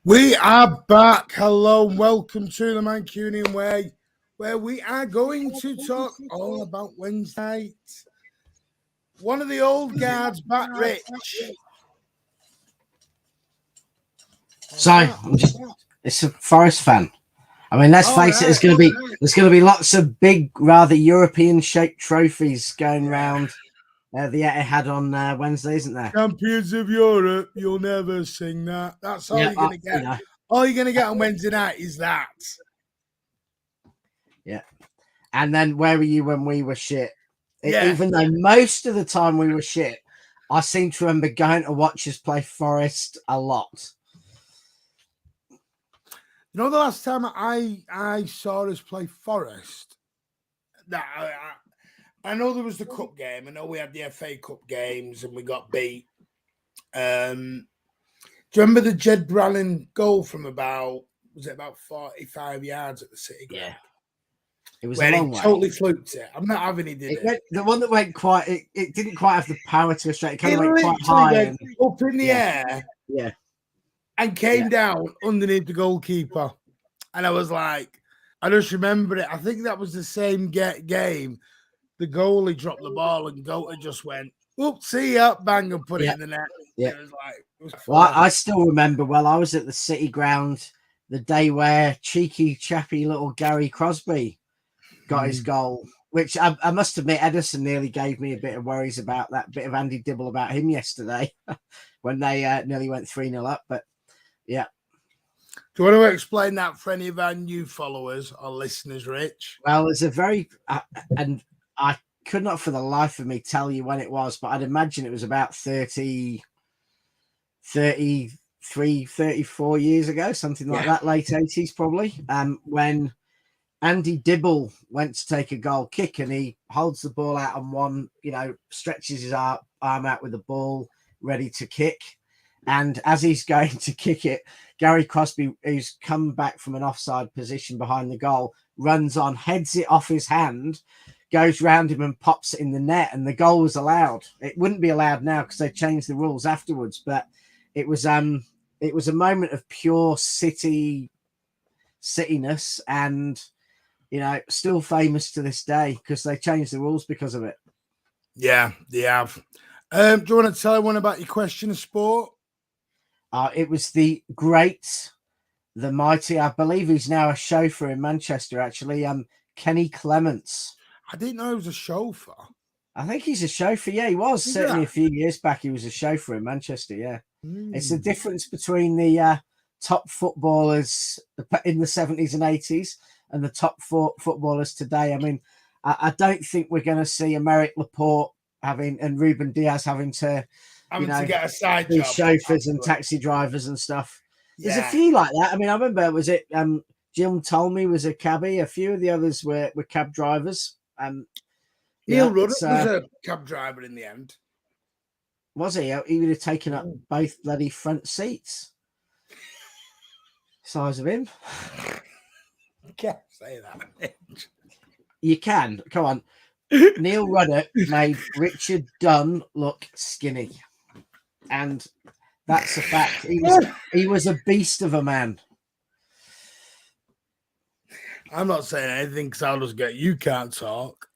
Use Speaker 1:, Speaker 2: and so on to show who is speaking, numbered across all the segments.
Speaker 1: We are back. Hello and welcome to the Mancunian Way, where we are going to talk all about Wednesday night. One of the old guards back, Rich.
Speaker 2: So it's a Forest fan. I mean, let's face it. There's going to be lots of big, rather European-shaped trophies going round the ETIHAD on Wednesday, isn't there?
Speaker 1: Champions of Europe. You'll never sing that. That's all you're going to get. You know. All you're going to get on Wednesday night is that.
Speaker 2: Yeah. And then where were you when we were shit? Even though most of the time we were shit, I seem to remember going to watch us play Forest a lot.
Speaker 1: You know, the last time I saw us play Forest, I know there was the cup game. I know we had the FA Cup games and we got beat. Do you remember the Jed Brallen goal from about 45 yards at the City ground? Yeah.
Speaker 2: It was
Speaker 1: where
Speaker 2: a long
Speaker 1: he
Speaker 2: way.
Speaker 1: Totally fluked it. I'm not having he did it.
Speaker 2: The one that went quite, it didn't quite have the power to go straight. It kind of went quite high.
Speaker 1: Up in the air.
Speaker 2: Yeah.
Speaker 1: And came down underneath the goalkeeper. And I was like, I just remember it. I think that was the same game. The goalie dropped the ball and Gota just went, "Oops, see ya," bang, and put it in the net.
Speaker 2: Yeah.
Speaker 1: It was
Speaker 2: well, I still remember. Well, I was at the City ground the day where cheeky, chappy little Gary Crosby got his goal, which I must admit, Edison nearly gave me a bit of worries about that bit of Andy Dibble about him yesterday when they nearly went 3-0 up. But yeah.
Speaker 1: Do you want to explain that for any of our new followers or listeners, Rich?
Speaker 2: Well, it's a very, and I could not for the life of me tell you when it was, but I'd imagine it was about 33, 34 years ago, something like that, late 80s probably, when Andy Dibble went to take a goal kick and he holds the ball out on one, stretches his arm out with the ball, ready to kick. And as he's going to kick it, Gary Crosby, who's come back from an offside position behind the goal, runs on, heads it off his hand, goes round him and pops it in the net, and the goal was allowed. It wouldn't be allowed now because they changed the rules afterwards, but it was a moment of pure citiness and, still famous to this day because they changed the rules because of it.
Speaker 1: Yeah, they have. Do you want to tell everyone about your question of sport?
Speaker 2: It was the great, the mighty, I believe he's now a chauffeur in Manchester, actually, Kenny Clements.
Speaker 1: I didn't know he was a chauffeur.
Speaker 2: I think he's a chauffeur. Yeah, he was. Certainly a few years back, he was a chauffeur in Manchester, yeah. It's the difference between the top footballers in the 70s and 80s and the top footballers today. I mean, I don't think we're going to see Aymeric Laporte and Ruben Diaz having to
Speaker 1: get a side
Speaker 2: job, chauffeurs and taxi drivers and stuff. There's a few like that. I mean, I remember, was it Jim Tolmie was a cabbie? A few of the others were cab drivers.
Speaker 1: Neil Ruddock was a cab driver in the end.
Speaker 2: Was he? He would have taken up both bloody front seats. Size of him.
Speaker 1: You can't say that.
Speaker 2: You can. Come on. Neil Ruddock made Richard Dunn look skinny. And that's a fact. He was a beast of a man.
Speaker 1: I'm not saying anything because I'll just get you can't talk.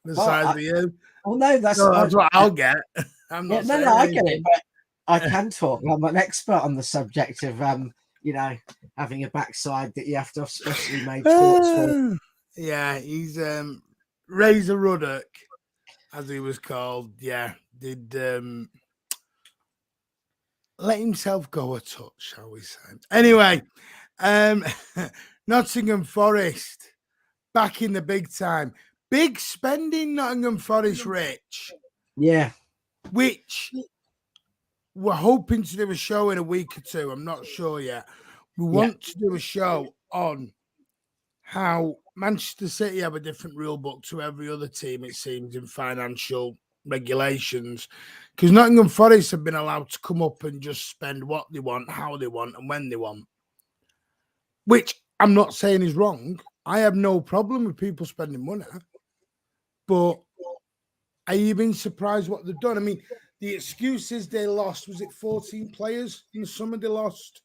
Speaker 1: The size of you.
Speaker 2: Oh no, that's
Speaker 1: what I'll get. I'm not saying
Speaker 2: I get it, but I can talk. I'm an expert on the subject of having a backside that you have to have specially made shorts for.
Speaker 1: Yeah, he's Razor Ruddock, as he was called. Yeah, did let himself go a touch, shall we say? Anyway, Nottingham Forest back in the big time. Big spending, Nottingham Forest, Rich.
Speaker 2: Yeah.
Speaker 1: Which we're hoping to do a show in a week or two. I'm not sure yet. We want to do a show on how Manchester City have a different rule book to every other team, it seems, in financial regulations. Because Nottingham Forest have been allowed to come up and just spend what they want, how they want, and when they want. Which I'm not saying is wrong. I have no problem with people spending money. But are you even surprised what they've done? I mean, the excuse is they lost, was it 14 players in the summer they lost?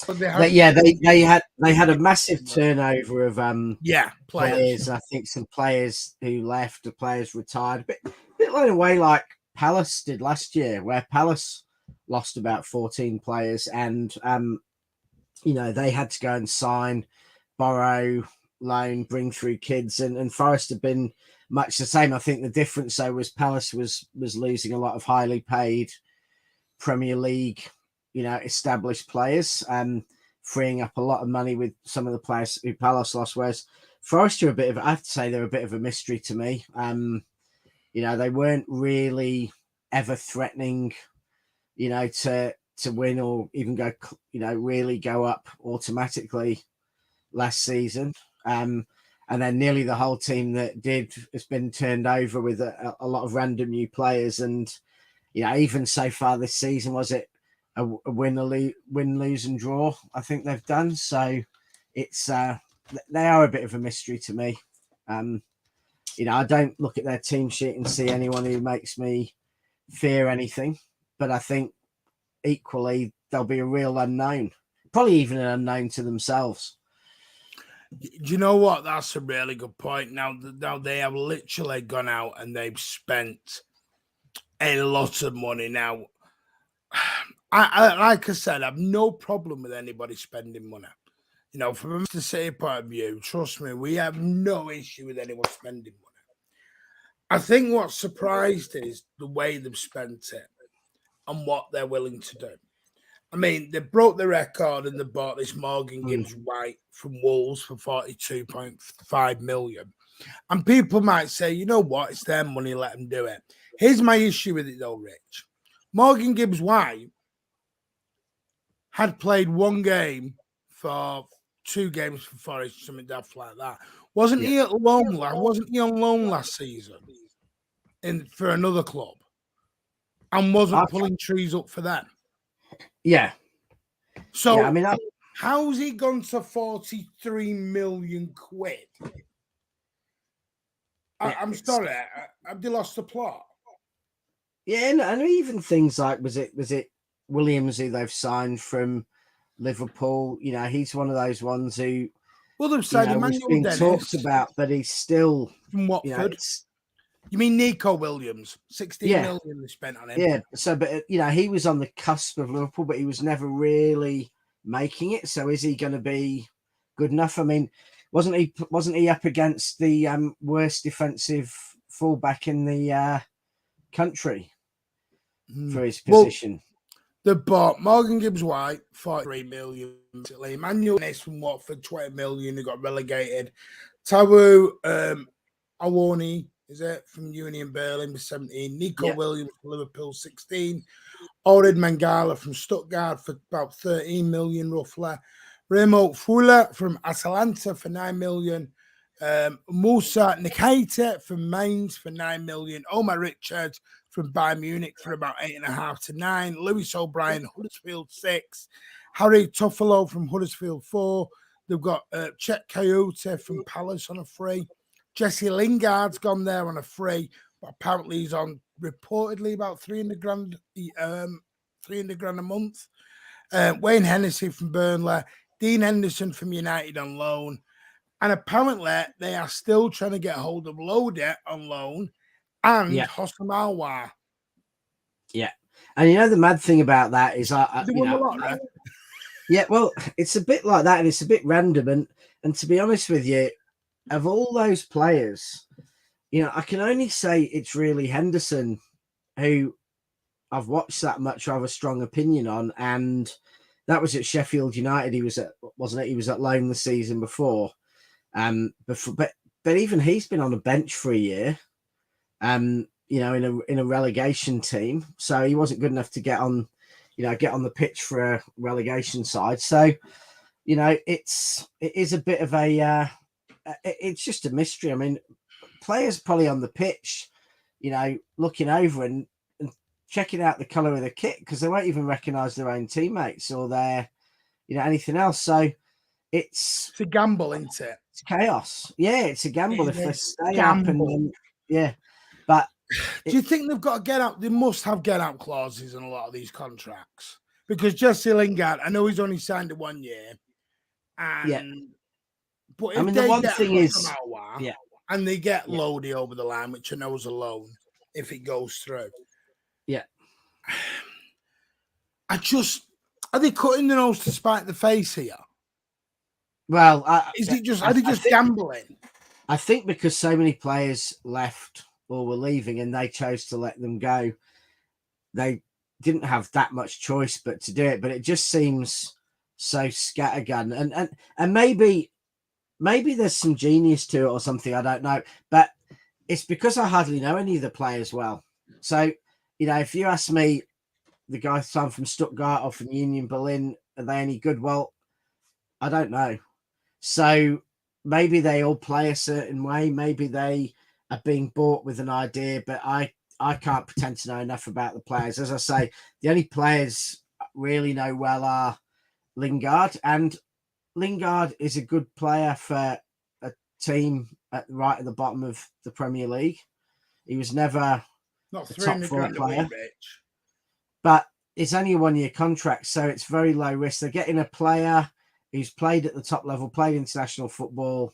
Speaker 1: But they
Speaker 2: had a massive turnover of players. I think some players who left, the players retired. A bit like a way like Palace did last year, where Palace lost about 14 players, and they had to go and sign, borrow, loan, bring through kids, and Forest have been much the same. I think the difference though was Palace was losing a lot of highly paid Premier League, established players, freeing up a lot of money with some of the players who Palace lost. Whereas Forest are I have to say they're a bit of a mystery to me. They weren't really ever threatening, to win or even go, really go up automatically last season. And then nearly the whole team that did has been turned over with a lot of random new players. And, even so far this season, was it a win, lose and draw? I think they've done. So it's they are a bit of a mystery to me. I don't look at their team sheet and see anyone who makes me fear anything. But I think equally they'll be a real unknown, probably even an unknown to themselves.
Speaker 1: Do you know what? That's a really good point. Now they have literally gone out and they've spent a lot of money. Now, I like I said, I have no problem with anybody spending money. From a Manchester City point of view, trust me, we have no issue with anyone spending money. I think what surprised is the way they've spent it and what they're willing to do. I mean, they broke the record and they bought this Morgan Gibbs White from Wolves for 42.5 million. And people might say, you know what, it's their money, let them do it. Here's my issue with it though, Rich. Morgan Gibbs White had played one game for 2 games for Forest, something daft like that. Wasn't he on loan last season for another club? And wasn't pulling trees up for them.
Speaker 2: Yeah.
Speaker 1: So, how's he gone to 43 million quid? I'm sorry, have they lost the plot?
Speaker 2: Yeah, and even things like was it Williams who they've signed from Liverpool? He's one of those ones who
Speaker 1: they've signed Emmanuel Dennis,
Speaker 2: talked about, but he's still
Speaker 1: from Watford. You mean Nico Williams? 16 million they spent on him.
Speaker 2: Yeah. So, but he was on the cusp of Liverpool, but he was never really making it. So, is he going to be good enough? I mean, wasn't he up against the worst defensive fullback in the country for his position?
Speaker 1: They bought Morgan Gibbs White, 43 million. Emmanuel Dennis from Watford, 20 million. They got relegated. Tawu Awoni, is it, from Union Berlin with 17. Nico Williams from Liverpool, 16. Orid Mangala from Stuttgart for about 13 million, roughly. Remo Fuller from Atalanta for 9 million. Musa Nikita from Mainz for 9 million. Omar Richards from Bayern Munich for about 8.5 to 9. Lewis O'Brien, Huddersfield, 6. Harry Toffolo from Huddersfield, 4. They've got Chet Coyote from Palace on a free. Jesse Lingard's gone there on a free, but apparently he's on reportedly about 300 grand a month. Wayne Hennessy from Burnley, Dean Henderson from United on loan, and apparently they are still trying to get hold of Lodi on loan and Hossam Alwar.
Speaker 2: Yeah, and the mad thing about that is,
Speaker 1: right?
Speaker 2: Yeah, well, it's a bit like that, and it's a bit random, and to be honest with you, of all those players, I can only say it's really Henderson who I've watched that much. I have a strong opinion on, and that was at Sheffield United. He was wasn't it? He was at loan the season before. But even he's been on a bench for a year. In a relegation team, so he wasn't good enough to get on the pitch for a relegation side. So, it is a bit of a. It's just a mystery. I mean, players probably on the pitch, looking over and checking out the colour of the kit because they won't even recognise their own teammates or their, anything else. So it's
Speaker 1: a gamble, isn't it?
Speaker 2: It's chaos. Yeah, it's a gamble if they stay up and But
Speaker 1: do you think they've got to get out? They must have get out clauses in a lot of these contracts because Jesse Lingard, I know he's only signed to 1 year, and but if
Speaker 2: the
Speaker 1: they
Speaker 2: one
Speaker 1: get
Speaker 2: thing is,
Speaker 1: and they get Lodi over the line, which I know is a loan, if it goes through, are they cutting their nose to spite the face here?
Speaker 2: Well,
Speaker 1: are they just gambling?
Speaker 2: I think because so many players left or were leaving and they chose to let them go, they didn't have that much choice but to do it. But it just seems so scattergun, and maybe there's some genius to it or something. I don't know, but it's because I hardly know any of the players well. So, if you ask me, the guys from Stuttgart or from Union Berlin, are they any good? Well, I don't know. So maybe they all play a certain way. Maybe they are being bought with an idea, but I can't pretend to know enough about the players. As I say, the only players I really know well are Lingard, and Lingard is a good player for a team right at the bottom of the Premier League. He was never
Speaker 1: not
Speaker 2: a top 4 player,
Speaker 1: rich.
Speaker 2: But it's only a 1-year contract, so it's very low risk. They're getting a player who's played at the top level, played international football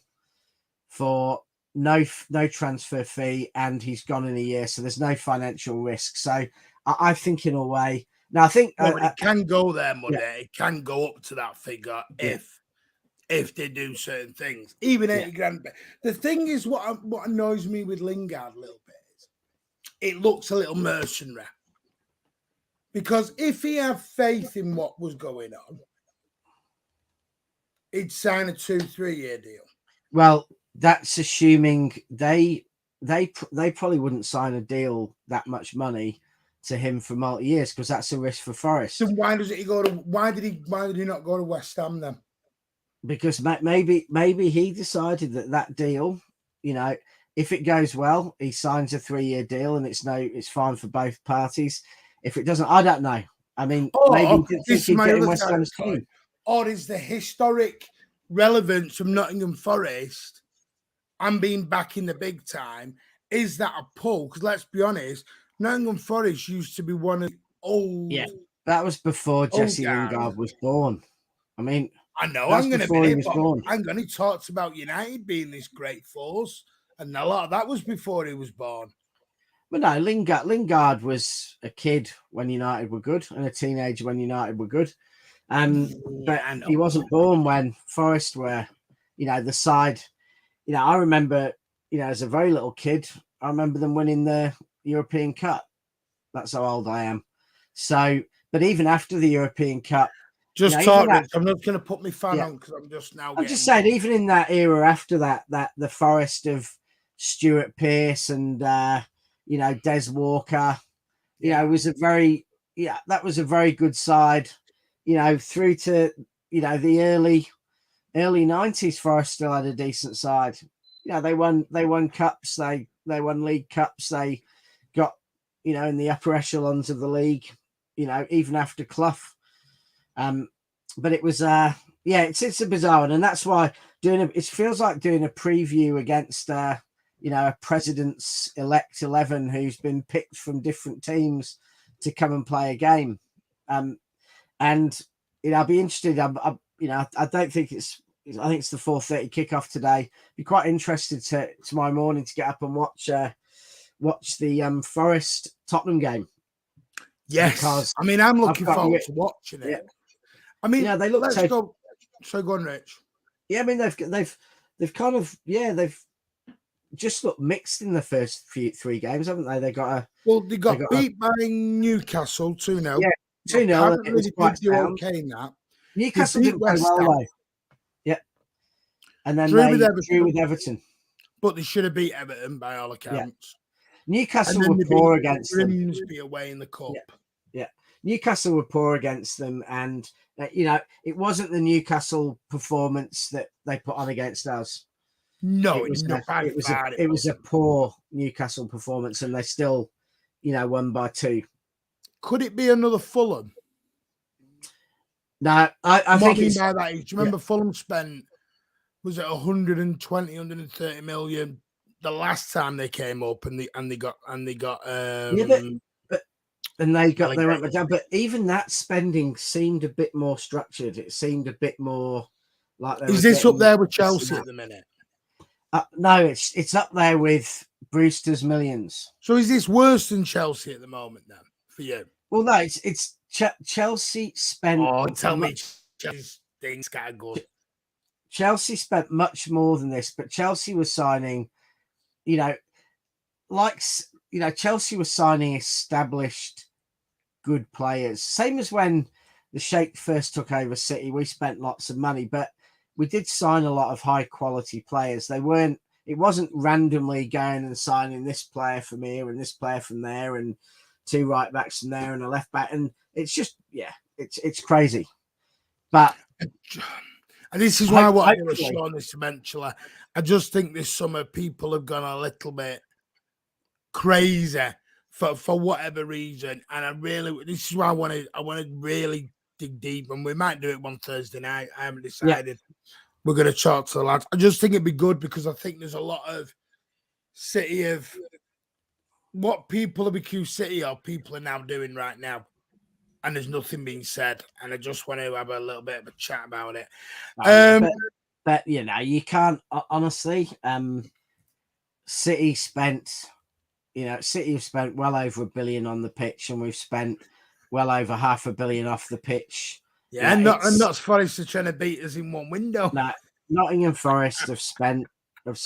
Speaker 2: for no transfer fee, and he's gone in a year, so there's no financial risk. So I think in a way, now I think
Speaker 1: it can go there, Monday. Yeah. It can go up to that figure if they do certain things, even 80 grand. The thing is, what annoys me with Lingard a little bit is it looks a little mercenary. Because if he had faith in what was going on, he'd sign a 2-3 year deal.
Speaker 2: Well, that's assuming they probably wouldn't sign a deal that much money to him for multi years, because that's a risk for Forest.
Speaker 1: So why did he not go to West Ham then?
Speaker 2: Because maybe he decided that deal, if it goes well, he signs a 3-year deal and it's fine for both parties. If it doesn't, I don't know. I mean, maybe
Speaker 1: this is my other side. Or is the historic relevance of Nottingham Forest and being back in the big time, is that a pull? Because let's be honest, Nottingham Forest used to be one of the old.
Speaker 2: Yeah, that was before Jesse Lingard was born. I mean,
Speaker 1: I know. I'm going to talk about United being this great force, and a lot of that was before he was born.
Speaker 2: But no, Lingard was a kid when United were good and a teenager when United were good. But he wasn't born when Forest were, the side. I remember, as a very little kid, I remember them winning the European Cup. That's how old I am. So, but even after the European Cup,
Speaker 1: I'm not going to put my fan on because I'm just now.
Speaker 2: I'm just saying, even in that era after that the Forest of Stuart Pearce and Des Walker, was a very that was a very good side. Through to the early 90s, Forest still had a decent side. They won cups, they won league cups, they got in the upper echelons of the league, even after Clough. But it was it's a bizarre one, and that's why it feels like doing a preview against a president's elect 11 who's been picked from different teams to come and play a game. And I'll be interested. I don't think I think it's the 4:30 kickoff today. Be quite interested tomorrow morning to get up and watch the Forest Tottenham game.
Speaker 1: Yes, because I'm looking forward to watching it. Yeah. I mean, they look. Let's go. So go on, Rich.
Speaker 2: Yeah, I mean they've kind of they've just looked mixed in the first 3 games, haven't they? They got
Speaker 1: beat by Newcastle 2-0.
Speaker 2: Yeah, 2-0.
Speaker 1: It was quite okay in that.
Speaker 2: Newcastle didn't play well though. Yeah, and then they drew with Everton.
Speaker 1: But they should have beat Everton by all accounts.
Speaker 2: Yeah. Newcastle were poor against them.
Speaker 1: Grimsby away in the cup.
Speaker 2: Yeah. Newcastle were poor against them, and it wasn't the Newcastle performance that they put on against us.
Speaker 1: No,
Speaker 2: it was a poor Newcastle performance, and they still, won by 2.
Speaker 1: Could it be another Fulham?
Speaker 2: No, I think it's
Speaker 1: by that. Do you remember Fulham spent, was it 120, 130 million the last time they came up, and they got
Speaker 2: And they went down. But even that spending seemed a bit more structured. It seemed a bit more like they
Speaker 1: Is this up there with Chelsea at the minute?
Speaker 2: No, it's up there with Brewster's millions.
Speaker 1: So is this worse than Chelsea at the moment then for you?
Speaker 2: Well, no, it's Chelsea spent.
Speaker 1: Oh, tell me Chelsea's things kind of good.
Speaker 2: Chelsea spent much more than this, but Chelsea was signing, Chelsea was signing established good players. Same as when the Sheikh first took over City, we spent lots of money, but we did sign a lot of high quality players. It wasn't randomly going and signing this player from here and this player from there and 2 right backs from there and a left back. And it's just, it's crazy. But
Speaker 1: and this is why I want to show on this eventually. I just think this summer people have gone a little bit crazy for whatever reason. And this is why I want to really dig deep, and we might do it one Thursday night. I haven't decided. We're going to talk to the lads. I just think it'd be good because I think there's a lot of City of what people of BQ City or people are now doing right now, and there's nothing being said. And I just want to have a little bit of a chat about it.
Speaker 2: But you can't honestly. City have spent well over $1 billion on the pitch, and we've spent well over $500 million off the pitch.
Speaker 1: Yeah, and not Forest are trying to beat us in one window.
Speaker 2: No, Nottingham Forest have spent about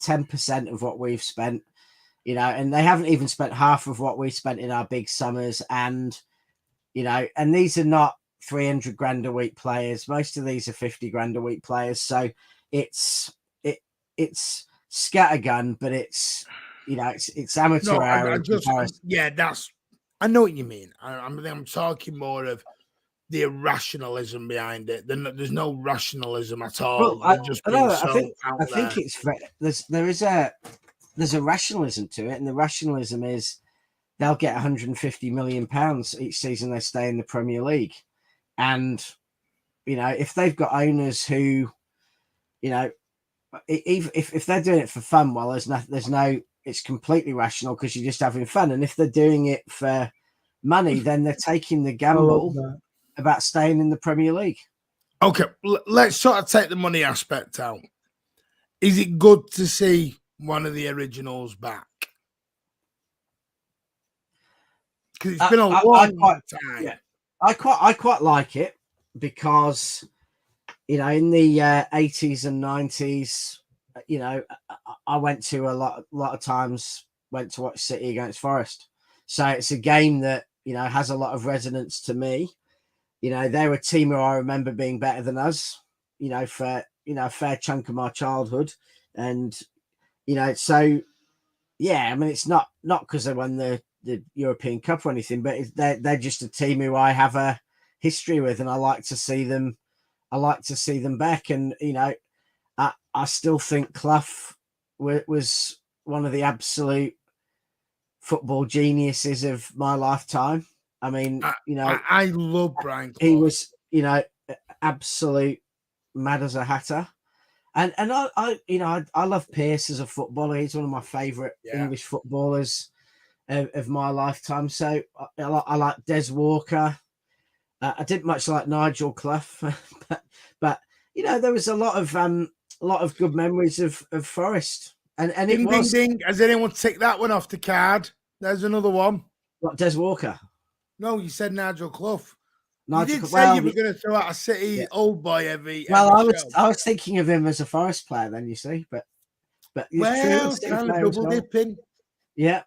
Speaker 2: 10% of what we've spent, and they haven't even spent half of what we spent in our big summers. And and these are not 300 grand a week players. Most of these are 50 grand a week players. So it's scattergun, but it's amateur hour.
Speaker 1: I know what you mean. I'm talking more of the irrationalism behind it. There's no rationalism at all.
Speaker 2: Well, I think there's a rationalism to it, and the rationalism is they'll get £150 million each season they stay in the Premier League, and if they've got owners who, if they're doing it for fun, well, it's completely rational because you're just having fun, and if they're doing it for money, then they're taking the gamble about staying in the Premier League.
Speaker 1: Okay, let's sort of take the money aspect out. Is it good to see one of the originals back? Because it's been a long time. Yeah,
Speaker 2: I quite like it because in the 80s and 90s, I went to a lot of times went to watch City against Forest, so it's a game that has a lot of resonance to me. They're a team who I remember being better than us, for a fair chunk of my childhood. And, so, yeah, I mean, it's not because they won the European Cup or anything, but they're just a team who I have a history with, and I like to see them back. And, I still think Clough was one of the absolute football geniuses of my lifetime. I mean,
Speaker 1: I love Brian Clough.
Speaker 2: He was, absolute mad as a hatter. And I love Pearce as a footballer. He's one of my favourite English footballers of my lifetime. So I like Des Walker. I didn't much like Nigel Clough, but there was a lot of good memories of Forest. And
Speaker 1: ding, ding, ding. Has anyone ticked that one off the card? There's another one.
Speaker 2: What, Des Walker?
Speaker 1: No, you said Nigel Clough. You did say you were going to throw out a City old boy every
Speaker 2: I was thinking of him as a Forest player then, you see, but
Speaker 1: kind of double dipping.
Speaker 2: Yeah.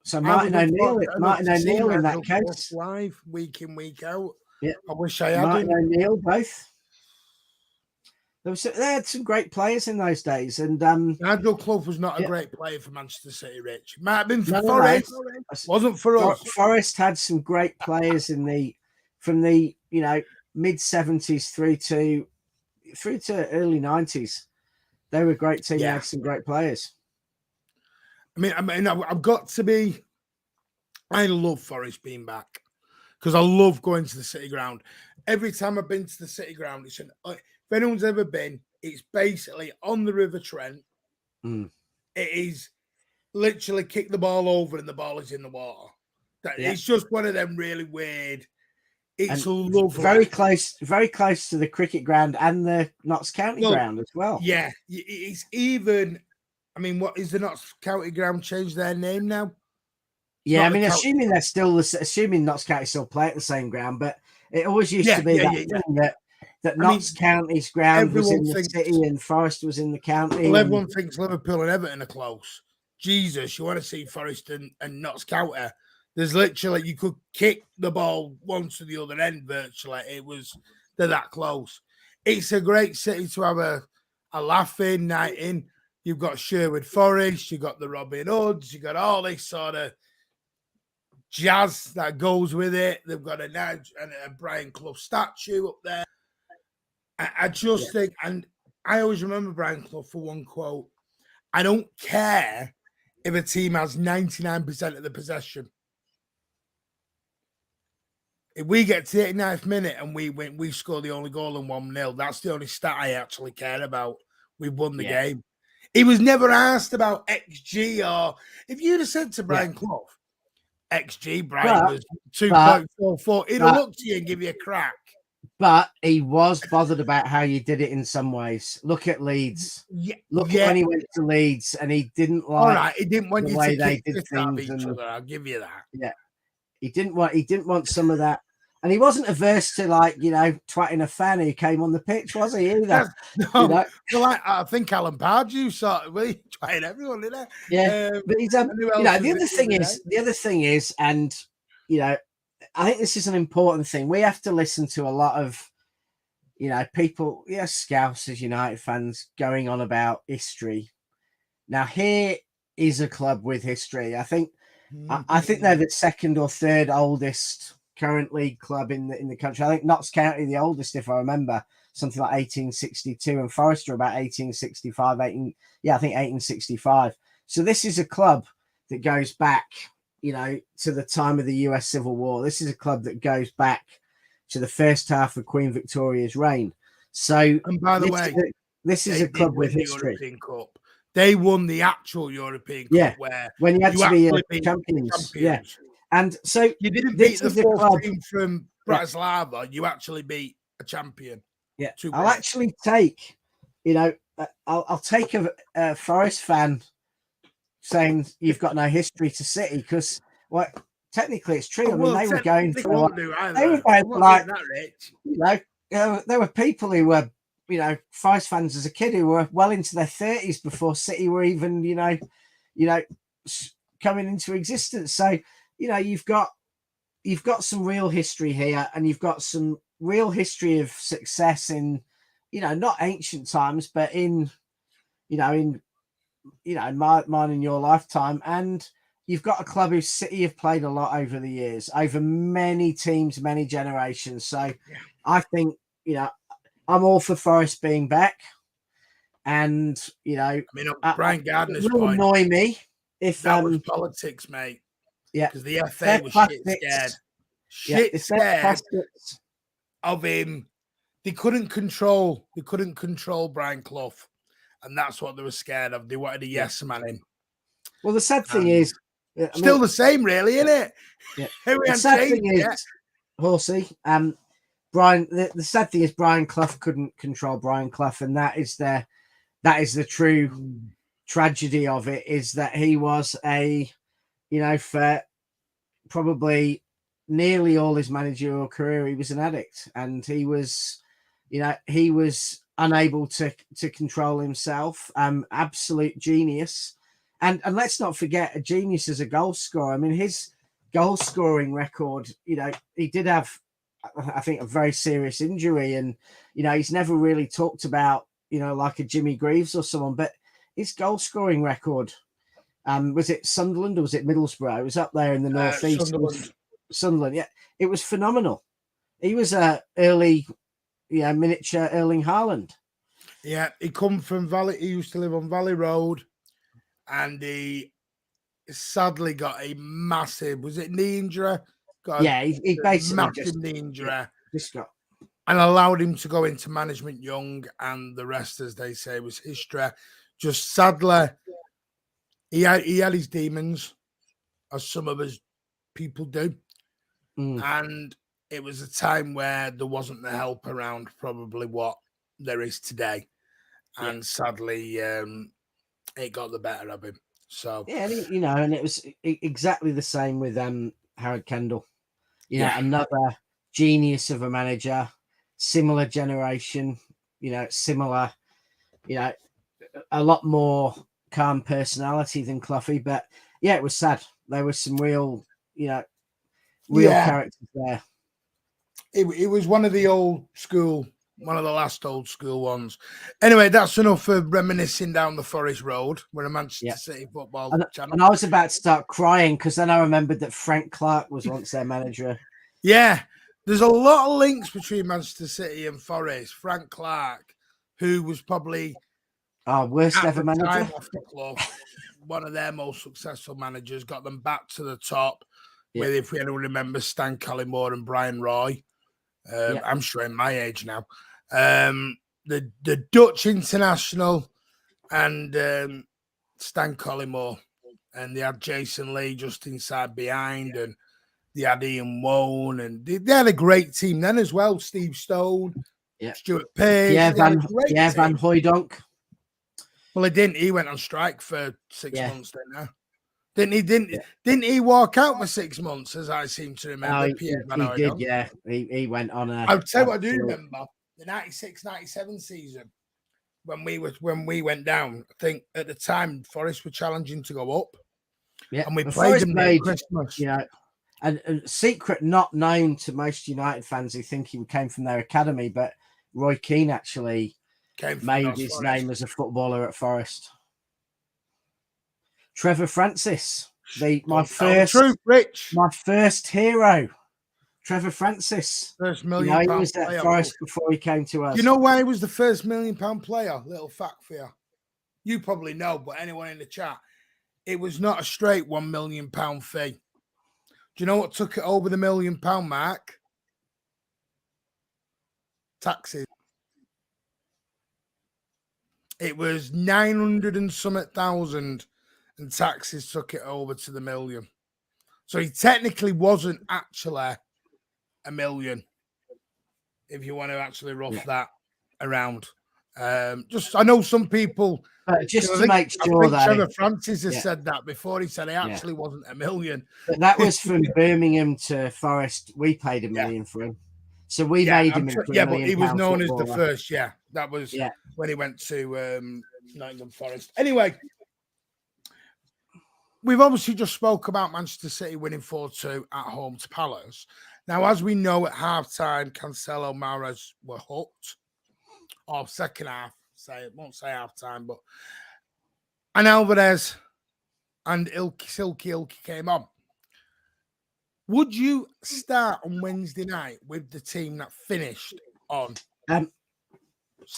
Speaker 2: So Martin O'Neill in that case,
Speaker 1: live week in week out.
Speaker 2: Yeah,
Speaker 1: I wish I had
Speaker 2: Martin O'Neill both. They had some great players in those days, and
Speaker 1: Nigel Clough was not a great player for Manchester City, Rich. Might have been for Forest. Wasn't for us.
Speaker 2: Forest had some great players from the mid-70s through to early 90s. They were a great team. They had some great players.
Speaker 1: I mean, I've got to be. I love Forest being back because I love going to the City ground. Every time I've been to the City ground, if anyone's ever been, it's basically on the River Trent. It is literally kick the ball over and the ball is in the water. It's just one of them really weird. It's
Speaker 2: and
Speaker 1: lovely.
Speaker 2: very close to the cricket ground and the Notts County ground as well.
Speaker 1: Yeah, it's even. I mean, what is the Notts County ground changed their name now?
Speaker 2: Yeah, I mean, assuming Notts County still play at the same ground, but it always used to be that Notts County's ground was in the city and Forest was in the county.
Speaker 1: Well, everyone thinks Liverpool and Everton are close. Jesus, you want to see Forest and Notts County? There's literally, you could kick the ball once to the other end virtually. They're that close. It's a great city to have a laugh in, night in. You've got Sherwood Forest, you've got the Robin Hoods, you've got all this sort of jazz that goes with it. They've got a Brian Clough statue up there. I just think, and I always remember Brian Clough for one quote: I don't care if a team has 99% of the possession. If we get to the 89th minute and we score the only goal and 1-0, that's the only stat I actually care about. We've won the game. He was never asked about XG, or if you'd have said to Brian Clough, XG, Brian was 2.44, he'd have looked at you and give you a crack.
Speaker 2: But he was bothered about how you did it in some ways. Look at Leeds. Look at when he went to Leeds and he didn't like.
Speaker 1: All right, he didn't want
Speaker 2: the
Speaker 1: you
Speaker 2: way
Speaker 1: to
Speaker 2: they
Speaker 1: kick
Speaker 2: did
Speaker 1: things
Speaker 2: things.
Speaker 1: each other. I'll give you that.
Speaker 2: Yeah, he didn't want some of that, and he wasn't averse to twatting a fan who came on the pitch, was he either?
Speaker 1: No, I think Alan Pardew sort of really twatting everyone, didn't he?
Speaker 2: Yeah, but he's the other thing is, and I think this is an important thing. We have to listen to a lot of, people, Scousers, United fans going on about history. Now, here is a club with history. I think they're the second or third oldest current league club in the country. I think Notts County the oldest, if I remember, something like 1862, and Forest are about 1865. I think 1865. So this is a club that goes back, to the time of the US Civil War. This is a club that goes back to the first half of Queen Victoria's reign. So,
Speaker 1: and by the way,
Speaker 2: this is a club with history.
Speaker 1: European Cup. They won the actual European Cup, where
Speaker 2: when you had to be champions. Yeah, and so
Speaker 1: you didn't beat the fourth team from Bratislava. You actually beat a champion.
Speaker 2: Yeah, I'll actually take, I'll take a Forest fan saying you've got no history to City, because technically it's true. I mean, they were going for there were people who were Forest fans as a kid who were well into their 30s before City were even coming into existence. So you've got some real history here, and you've got some real history of success in not ancient times, but in mine in your lifetime. And you've got a club whose City have played a lot over the years, over many teams, many generations. So I think, I'm all for Forest being back. And,
Speaker 1: Brian Gardner's
Speaker 2: it will annoy me if
Speaker 1: that was politics, mate.
Speaker 2: Yeah.
Speaker 1: Because the FA was shit scared of him. They couldn't control Brian Clough. And that's what they were scared of. They wanted a yes man in.
Speaker 2: Well, the sad thing is,
Speaker 1: still the same, really, isn't it?
Speaker 2: Yeah. The sad thing is, Horsey, Brian. The sad thing is, Brian Clough couldn't control Brian Clough, and that is the true tragedy of it. Is that he was for probably nearly all his managerial career, he was an addict, and he was unable to control himself. Absolute genius. And let's not forget, a genius as a goal scorer. I mean, his goal scoring record, he did have, I think, a very serious injury, and he's never really talked about, like a Jimmy Greaves or someone, but his goal scoring record, was it Sunderland or was it Middlesbrough? It was up there in the northeast. Sunderland, yeah, it was phenomenal. He was a early, miniature Erling Haaland.
Speaker 1: Yeah, he come from Valley. He used to live on Valley Road, and he sadly got a massive, was it knee injury?
Speaker 2: He basically
Speaker 1: massive knee injury. And allowed him to go into management young, and the rest, as they say, was history. Just sadly, he had his demons, as some of us people do. And it was a time where there wasn't the help around probably what there is today. And sadly, it got the better of him. So
Speaker 2: yeah, and it was exactly the same with Howard Kendall. Another genius of a manager, similar generation, similar, a lot more calm personality than Cloughie. But yeah, it was sad. There was some real characters there.
Speaker 1: It was one of the old school, one of the last old school ones. Anyway, that's enough for reminiscing down the Forest Road. We're a Manchester City football channel.
Speaker 2: And I was about to start crying because then I remembered that Frank Clark was once their manager.
Speaker 1: Yeah, there's a lot of links between Manchester City and Forest. Frank Clark, who was probably
Speaker 2: our worst ever manager
Speaker 1: off the club, one of their most successful managers, got them back to the top. With, if we anyone remembers, Stan Collymore and Brian Roy. I'm showing my age now. The Dutch international and Stan Collymore, and they had Jason Lee just inside behind, and they had Ian Wone, and they had a great team then as well. Steve Stone, Stuart Pearce,
Speaker 2: Van Hooijdonk.
Speaker 1: Well, he didn't. He went on strike for 6 months, Didn't he walk out for 6 months, as I seem to remember?
Speaker 2: He did, yeah. He went on a...
Speaker 1: I'll tell you what I do remember. The 96-97 season, when we went down, I think at the time Forest were challenging to go up.
Speaker 2: Yeah.
Speaker 1: And we played them at Christmas.
Speaker 2: And a secret not known to most United fans who think he came from their academy, but Roy Keane actually made his name as a footballer at Forest. Trevor Francis, my first hero, Trevor Francis.
Speaker 1: First £1 million
Speaker 2: he was at Forest before he came to us.
Speaker 1: Do you know why he was the first £1 million player? Little fact for you. You probably know, but anyone in the chat, it was not a straight £1 million fee. Do you know what took it over the £1 million mark? Taxes. It was 900 and something thousand. And taxes took it over to the $1 million. So he technically wasn't actually $1 million, if you want to actually rough that around. I know some people...
Speaker 2: just to make sure that...
Speaker 1: Trevor Francis has said that before. He said he actually wasn't $1 million.
Speaker 2: But that was from Birmingham to Forest. We paid $1 million for him. So we made him into
Speaker 1: but he was known as the first, That was when he went to Nottingham Forest. Anyway... We've obviously just spoke about Manchester City winning 4-2 at home to Palace. Now, as we know, at halftime, Cancelo, Mahrez were hooked. Or second half, won't say halftime, but... And Alvarez and Silky Ilky came on. Would you start on Wednesday night with the team that finished on
Speaker 2: Saturday?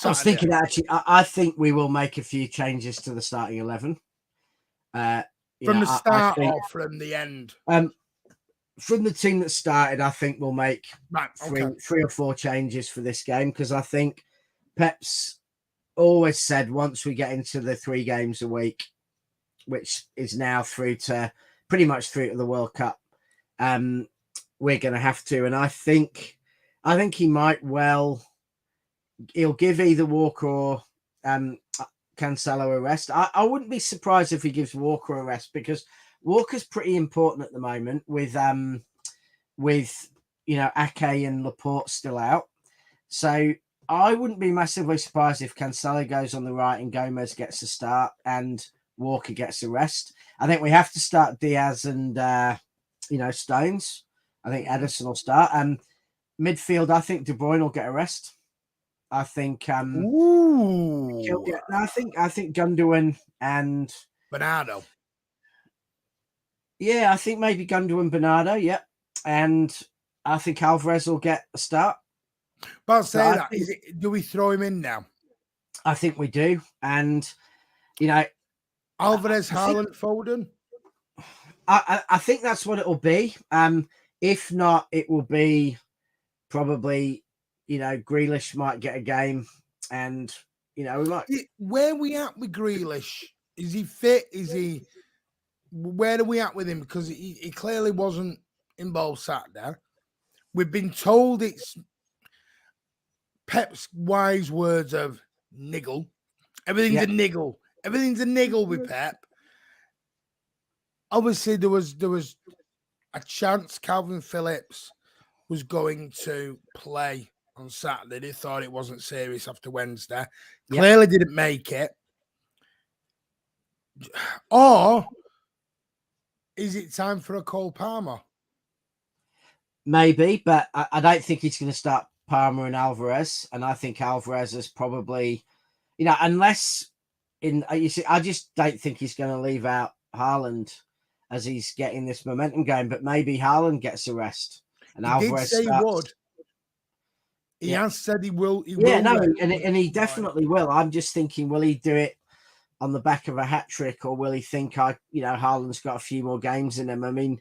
Speaker 2: I was thinking, actually, I think we will make a few changes to the starting 11.
Speaker 1: From the start or from the end?
Speaker 2: From the team that started, I think we'll make three or four changes for this game, because I think Pep's always said once we get into the 3 games a week, which is now pretty much through to the World Cup, we're going to have to. And I think he might he'll give either Walker or Cancelo a rest. I wouldn't be surprised if he gives Walker a rest, because Walker's pretty important at the moment with Ake and Laporte still out. So I wouldn't be massively surprised if Cancelo goes on the right and Gomez gets a start and Walker gets a rest. I think we have to start Diaz and Stones. I think Ederson will start. Midfield, I think De Bruyne will get a rest. I think I think Gundogan and
Speaker 1: Bernardo.
Speaker 2: Yeah, I think maybe Gundogan, Bernardo, and I think Alvarez will get a start.
Speaker 1: But do we throw him in now?
Speaker 2: I think we do, and
Speaker 1: Alvarez, Haaland, Foden.
Speaker 2: I think that's what it will be. If not, it will be probably. Grealish might get a game, and we might.
Speaker 1: Where are we at with Grealish? Is he fit? Where are we at with him? Because he clearly wasn't involved Saturday. We've been told it's Pep's wise words of niggle. Everything's a niggle. Everything's a niggle with Pep. Obviously, there was a chance Calvin Phillips was going to play on Saturday. They thought it wasn't serious after Wednesday. Clearly didn't make it. Or is it time for a Cole Palmer?
Speaker 2: Maybe, but I don't think he's going to start Palmer and Alvarez. And I think Alvarez is probably, unless you see, I just don't think he's going to leave out Haaland as he's getting this momentum going. But maybe Haaland gets a rest and Alvarez
Speaker 1: did say
Speaker 2: starts.
Speaker 1: He would. He has said he will.
Speaker 2: And he definitely will. I'm just thinking, will he do it on the back of a hat trick, or will he think, Haaland's got a few more games in him? I mean,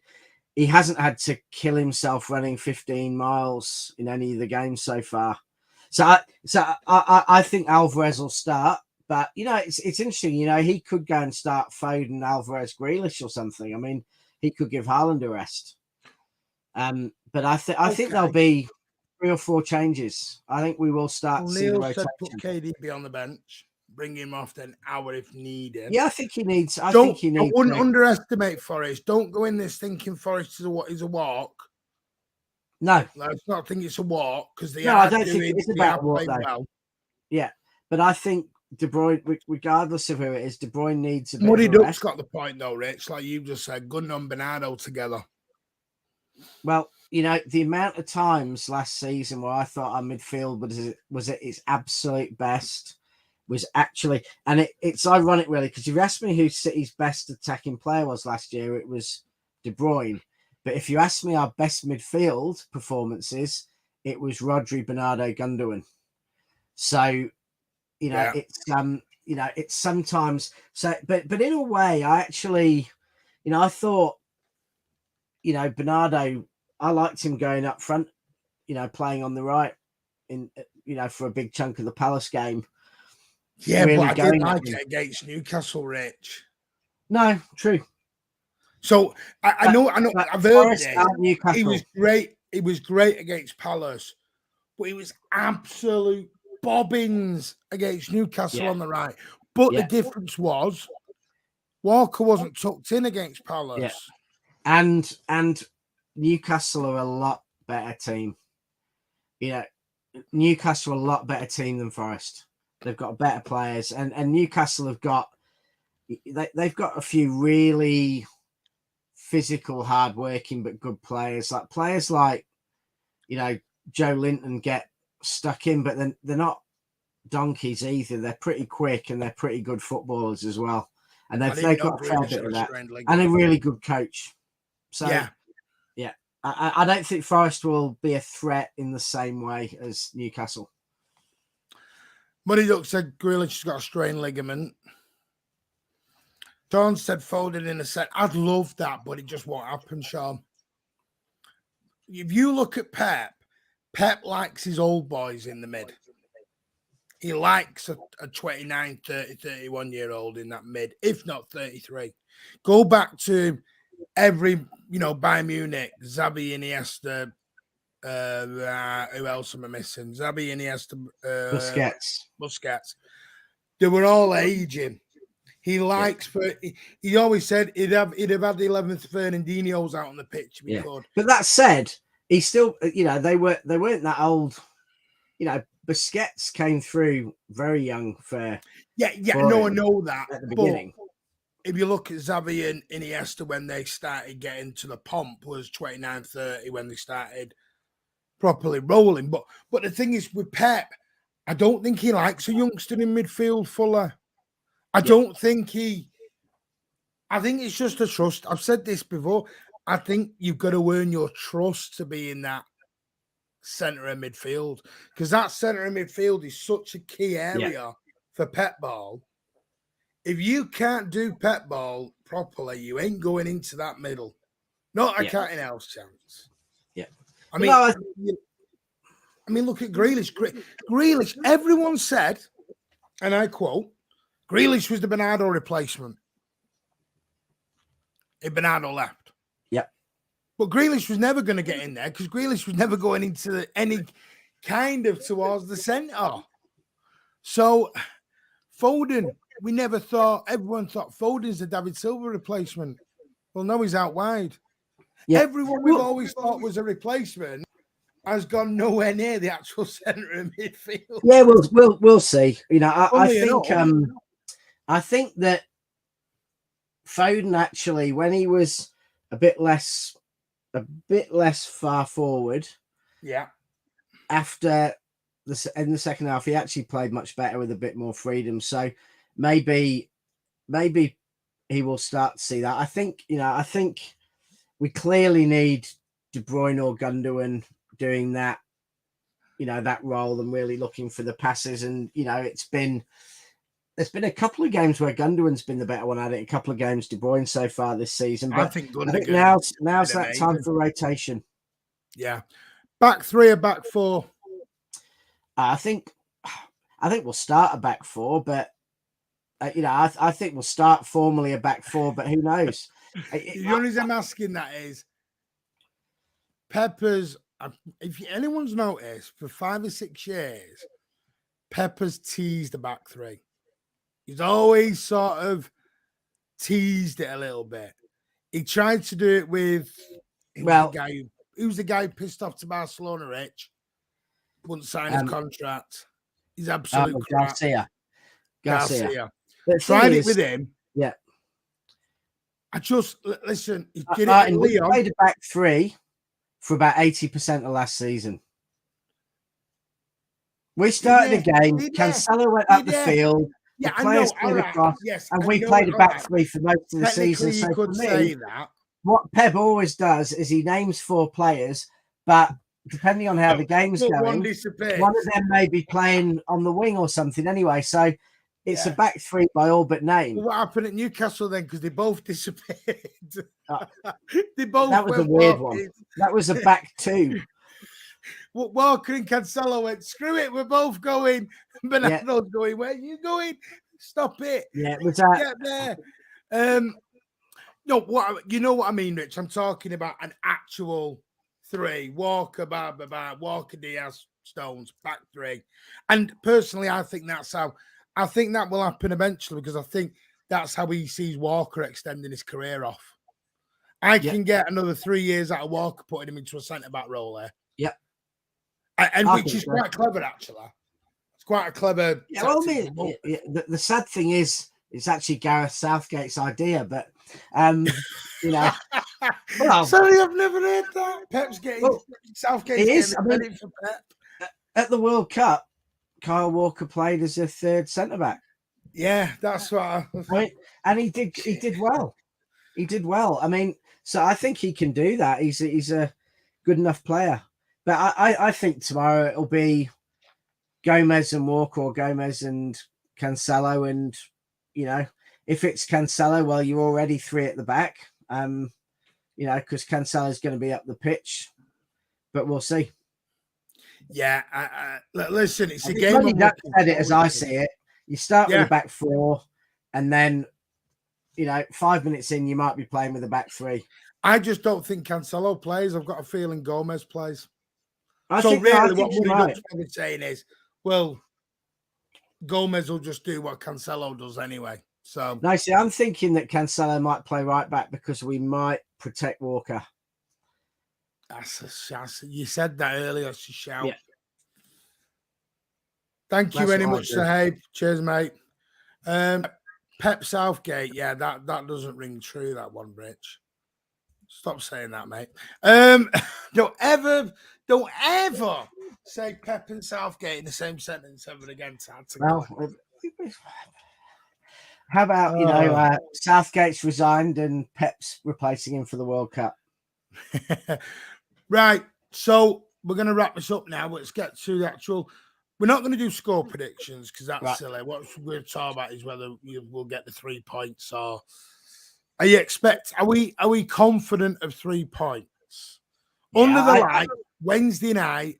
Speaker 2: he hasn't had to kill himself running 15 miles in any of the games so far. So I think Alvarez will start, but it's interesting. He could go and start Foden, Alvarez, Grealish, or something. I mean, he could give Haaland a rest. But I think there'll be 3 or 4 changes. I think we will start to see the rotation.
Speaker 1: Put KDB on the bench, bring him off an hour if needed.
Speaker 2: Yeah, I think he needs. I
Speaker 1: wouldn't underestimate Forest. Don't go in this thinking Forest is a walk.
Speaker 2: No,
Speaker 1: let's not think it's a walk because
Speaker 2: I don't think it's about a walk. Well. Yeah, but I think De Bruyne, regardless of who it is, De Bruyne needs a bit.
Speaker 1: Muddy Duck's got the point though, Rich. Like you just said, Gunnar and Bernardo together.
Speaker 2: Well, the amount of times last season where I thought our midfield was at its absolute best was actually, and it's ironic really, because if you asked me who City's best attacking player was last year, it was De Bruyne. But if you ask me our best midfield performances, it was Rodri, Bernardo, Gundogan. So, it's sometimes so, but in a way, I actually, I thought, Bernardo, I liked him going up front, playing on the right in, for a big chunk of the Palace game.
Speaker 1: Yeah, really, but I didn't like it against Newcastle, Rich.
Speaker 2: No, true.
Speaker 1: So I know. I've heard it. He was great. He was great against Palace, but he was absolute bobbins against Newcastle on the right. But the difference was Walker wasn't tucked in against Palace.
Speaker 2: Yeah. And Newcastle are a lot better team. Newcastle are a lot better team than Forest. They've got better players, and Newcastle have got they've got a few really physical, hard-working but good players. Like players like Joe Linton get stuck in, but then they're not donkeys either. They're pretty quick and they're pretty good footballers as well. And they've got a fair bit of that, and a really good coach. So yeah, I don't think Forest will be a threat in the same way as Newcastle.
Speaker 1: Muddy Duck said Grealish has got a strained ligament. Dawn said folded in a set. I'd love that, but it just won't happen, Sean. If you look at Pep likes his old boys in the mid. He likes a 29, 30, 31-year-old in that mid, if not 33. Go back to every, Bayern Munich, Xavi, Iniesta, who else am I missing? Xavi, Iniesta, Busquets. They were all aging. He likes he always said he'd have had the 11th Fernandinho's out on the pitch if he could.
Speaker 2: But that said, he still, they weren't that old. Busquets came through very young for
Speaker 1: I know that
Speaker 2: at the beginning.
Speaker 1: If you look at Xavi and Iniesta when they started getting to the pomp was 29, 30 when they started properly rolling. But the thing is with Pep, I don't think he likes a youngster in midfield, Fuller. I don't think I think it's just a trust. I've said this before. I think you've got to earn your trust to be in that centre of midfield, because that centre of midfield is such a key area for Pep ball. If you can't do Pep ball properly, you ain't going into that middle. Not a cat in else chance.
Speaker 2: Yeah.
Speaker 1: I mean, look at Grealish. Grealish, everyone said, and I quote, Grealish was the Bernardo replacement. If Bernardo left.
Speaker 2: Yep.
Speaker 1: But Grealish was never going to get in there because Grealish was never going into any kind of towards the centre. So Foden, we never thought, everyone thought Foden's the David Silva replacement. Well, no, he's out wide.
Speaker 2: Yeah.
Speaker 1: Everyone we've always thought was a replacement has gone nowhere near the actual centre of midfield.
Speaker 2: Yeah, we'll see. You know, I think that Foden actually, when he was a bit less far forward, after in the second half, he actually played much better with a bit more freedom. So maybe he will start to see that. I think we clearly need De Bruyne or Gundogan doing that, that role and really looking for the passes. And, there's been a couple of games where Gundogan's been the better one at it, a couple of games De Bruyne so far this season. But I think now's that time for rotation.
Speaker 1: Yeah. Back three or back four?
Speaker 2: I think we'll start a back four, but, I think we'll start formally a back four, but who knows?
Speaker 1: The only reason I'm asking that is Pepper's, if anyone's noticed, for 5 or 6 years, Pepper's teased the back three. He's always sort of teased it a little bit. He tried to do it with who's the guy who pissed off to Barcelona, Rich? Wouldn't sign his contract. He's absolute crap. Garcia. Tried it with him.
Speaker 2: Yeah.
Speaker 1: I just listen. He did
Speaker 2: Martin, we played a back three for about 80% of last season. We started a game. Cancelo went up the field.
Speaker 1: Yeah, I know.
Speaker 2: Across, and we played a back three for most of the season. So
Speaker 1: for me,
Speaker 2: what Pep always does is he names 4 players, but depending on how the game's going, one of them may be playing on the wing or something anyway. So it's a back three by all but name.
Speaker 1: Well, what happened at Newcastle then? Because they both disappeared. They both.
Speaker 2: That was a weird one. That was a back two.
Speaker 1: Walker and Cancelo went, screw it, we're both going. Bernardo's going, where are you going? Stop it.
Speaker 2: Yeah, it was that.
Speaker 1: Get there. No, you know what I mean, Rich? I'm talking about an actual three. Walker, Walker, Diaz, Stones, back three. And personally, I think that will happen eventually because I think that's how he sees Walker extending his career off. I can get another 3 years out of Walker, putting him into a centre-back role there.
Speaker 2: Yep.
Speaker 1: And which is quite clever, actually. It's quite a clever.
Speaker 2: Yeah, well, the sad thing is, it's actually Gareth Southgate's idea, but well,
Speaker 1: sorry, I've never heard that. Pep's getting Southgate's getting credit for Pep.
Speaker 2: At the World Cup, Kyle Walker played as a third centre back.
Speaker 1: Yeah, that's what.
Speaker 2: And he did well. He did well. I mean, so I think he can do that. He's a good enough player. But I think tomorrow it'll be Gomez and Walker or Gomez and Cancelo. And, if it's Cancelo, well, you're already 3 at the back, because Cancelo's going to be up the pitch. But we'll see.
Speaker 1: Yeah. Listen, it's a game.
Speaker 2: That said it as I see it. You start with a back 4 and then, 5 minutes in, you might be playing with a back 3.
Speaker 1: I just don't think Cancelo plays. I've got a feeling Gomez plays.
Speaker 2: What
Speaker 1: we're saying is, well, Gomez will just do what Cancelo does anyway. So
Speaker 2: no, see, I'm thinking that Cancelo might play right back because we might protect Walker.
Speaker 1: That's a shout. You said that earlier. It's a shout.
Speaker 2: Yeah.
Speaker 1: Thank you very much, Sahib. Cheers, mate. Pep Southgate. Yeah, that doesn't ring true. That one, Rich. Stop saying that, mate. Don't ever say Pep and Southgate in the same sentence ever again.
Speaker 2: Well, how about Southgate's resigned and Pep's replacing him for the World Cup?
Speaker 1: Right. So we're going to wrap this up now. Let's get to the actual. We're not going to do score predictions because that's silly. What we're talking about is whether we'll get the 3 points or. Are we confident of 3 points? Under the light, Wednesday night,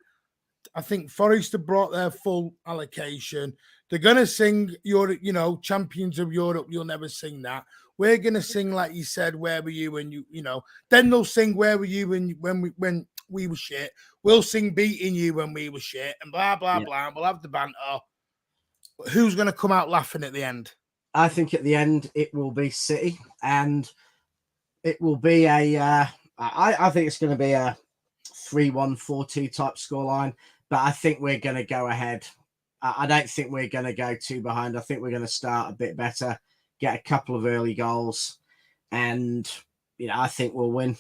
Speaker 1: I think Forest have brought their full allocation. They're going to sing Europe, Champions of Europe. You'll never sing that. We're going to sing, like you said, where were you when then they'll sing where were you when we were shit. We'll sing beating you when we were shit and blah, blah, blah. And we'll have the banter. Who's going to come out laughing at the end?
Speaker 2: I think at the end it will be City, and it will be I think it's going to be a 3-1, 4-2 type scoreline, but I think we're going to go ahead. I don't think we're going to go too behind. I think we're going to start a bit better, get a couple of early goals, and I think we'll win.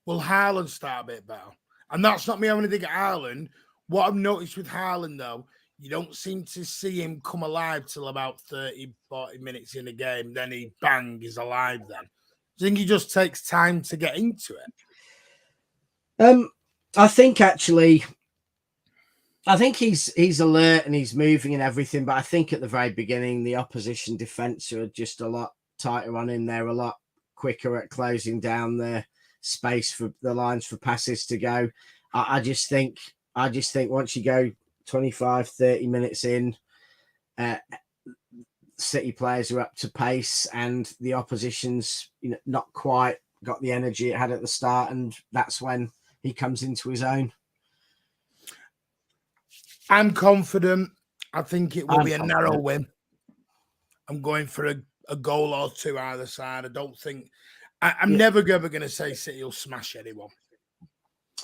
Speaker 1: Will Haaland start a bit better? And that's not me having a dig at Haaland. What I've noticed with Haaland, though, you don't seem to see him come alive till about 30, 40 minutes in the game. Then he, bang, is alive then. I think he just takes time to get into it.
Speaker 2: I think he's alert and he's moving and everything, but I think at the very beginning, the opposition defence are just a lot tighter on in there, a lot quicker at closing down the space for the lines for passes to go. I just think once you go 25, 30 minutes in, City players are up to pace and the opposition's not quite got the energy it had at the start, and that's when he comes into his own.
Speaker 1: I'm confident. I think it will be a narrow win. I'm going for a goal or two either side. I don't think I'm never ever going to say City will smash anyone.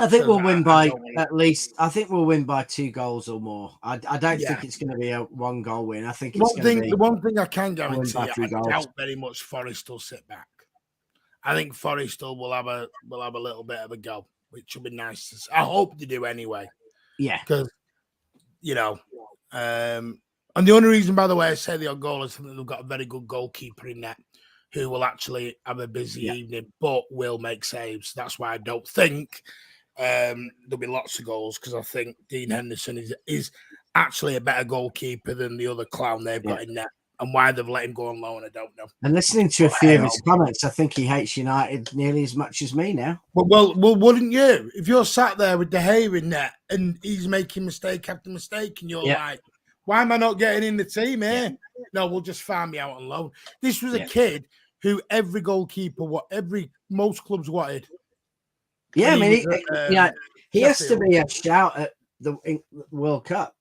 Speaker 2: I think we'll win by at least. I think we'll win by 2 goals or more. I don't think it's going to be a 1-goal win. I think it's going to be
Speaker 1: the one thing I can guarantee. I
Speaker 2: goals.
Speaker 1: doubt very much Forest will sit back. I think Forest will have a little bit of a go, which will be nice to see. I hope they do anyway.
Speaker 2: Yeah,
Speaker 1: because and the only reason, by the way, I say they're goal is that they've got a very good goalkeeper in net who will actually have a busy evening, but will make saves. That's why I don't think there'll be lots of goals, because I think Dean Henderson is actually a better goalkeeper than the other clown they've got in net. And why they've let him go on loan, I don't know.
Speaker 2: And listening to a few of his comments, I think he hates United nearly as much as me now.
Speaker 1: Well, wouldn't you? If you're sat there with De Gea in net and he's making mistake after mistake, and you're like, why am I not getting in the team here? No, we'll just farm me out on loan. This was a kid who every goalkeeper, most clubs wanted.
Speaker 2: Yeah, I mean, he has to be a shout at the World Cup.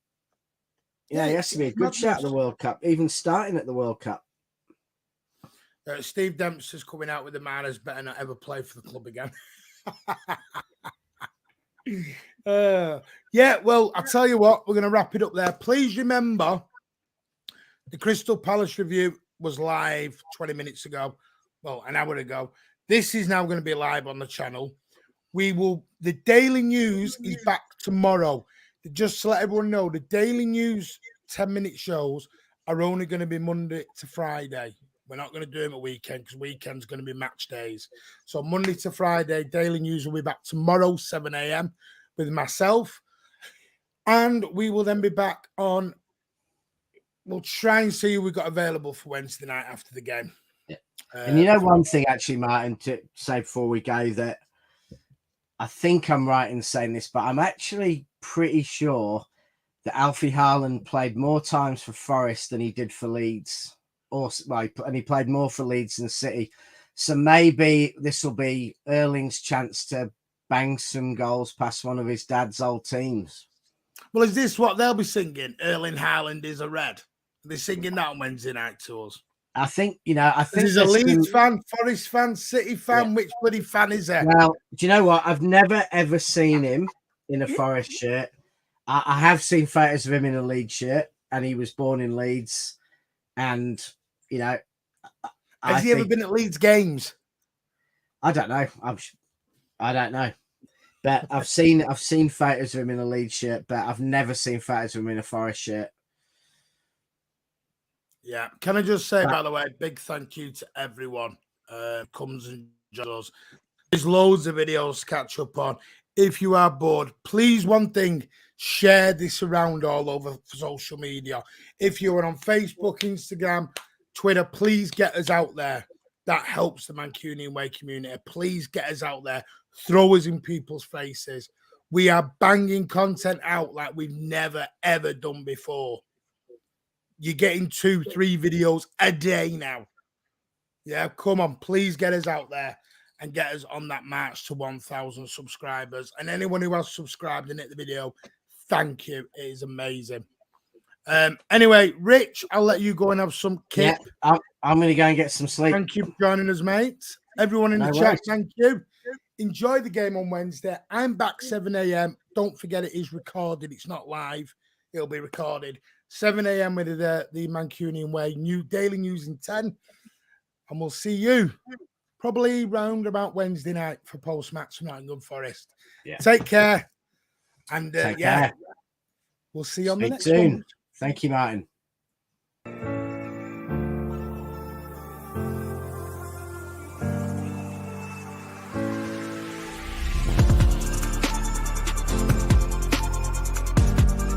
Speaker 2: Yeah, he has to be a good shout at the World Cup, even starting at the World Cup.
Speaker 1: Steve Dempster's coming out with the Miners better not ever play for the club again. Well, I'll tell you what, we're going to wrap it up there. Please remember, the Crystal Palace review was live 20 minutes ago. Well, an hour ago. This is now going to be live on the channel. The Daily News is back tomorrow. Just to let everyone know, the Daily News 10-minute shows are only going to be Monday to Friday. We're not going to do them at weekend, because weekend's going to be match days. So Monday to Friday, Daily News will be back tomorrow, 7 a.m. with myself. And we will then be back on. We'll try and see who we've got available for Wednesday night after the game.
Speaker 2: Yeah. And one thing, actually, Martin, to say before we go, that I think I'm right in saying this, but I'm actually pretty sure that Alfie Haaland played more times for Forest than he did for Leeds. And he played more for Leeds than City. So maybe this will be Erling's chance to bang some goals past one of his dad's old teams.
Speaker 1: Well, is this what they'll be singing? Erling Haaland is a red. They're singing that on Wednesday night tours.
Speaker 2: I think
Speaker 1: he's a Leeds fan, Forest fan, City fan. Which bloody fan is that?
Speaker 2: Well, do you know what? I've never ever seen him in a Forest shirt. I have seen photos of him in a Leeds shirt, and he was born in Leeds. And
Speaker 1: has he ever been at Leeds games?
Speaker 2: I don't know. I don't know. But I've seen photos of him in a Leeds shirt, but I've never seen photos of him in a Forest shirt.
Speaker 1: Yeah. Can I just say, by the way, big thank you to everyone comes and joins us. There's loads of videos to catch up on. If you are bored, please, one thing, share this around all over social media. If you are on Facebook, Instagram, Twitter, please get us out there. That helps the Mancunian Way community. Please get us out there. Throw us in people's faces. We are banging content out like we've never, ever done before. You're getting 2-3 videos a day now. Yeah, come on, please get us out there and get us on that march to 1,000 subscribers. And anyone who has subscribed and hit the video, thank you. It is amazing. Anyway, Rich, I'll let you go and have some kip.
Speaker 2: Yeah, I'm going to go and get some sleep.
Speaker 1: Thank you for joining us, mate. Everyone in the chat, thank you. Enjoy the game on Wednesday. I'm back 7 a.m. Don't forget it is recorded. It's not live. It'll be recorded. 7 a.m. with the Mancunian way. New daily news in 10. And we'll see you probably round about Wednesday night for post-match Nottingham Forest.
Speaker 2: Yeah.
Speaker 1: Take care. And
Speaker 2: Take care.
Speaker 1: We'll see you on the next
Speaker 2: soon.
Speaker 1: one.
Speaker 2: Thank you, Martin.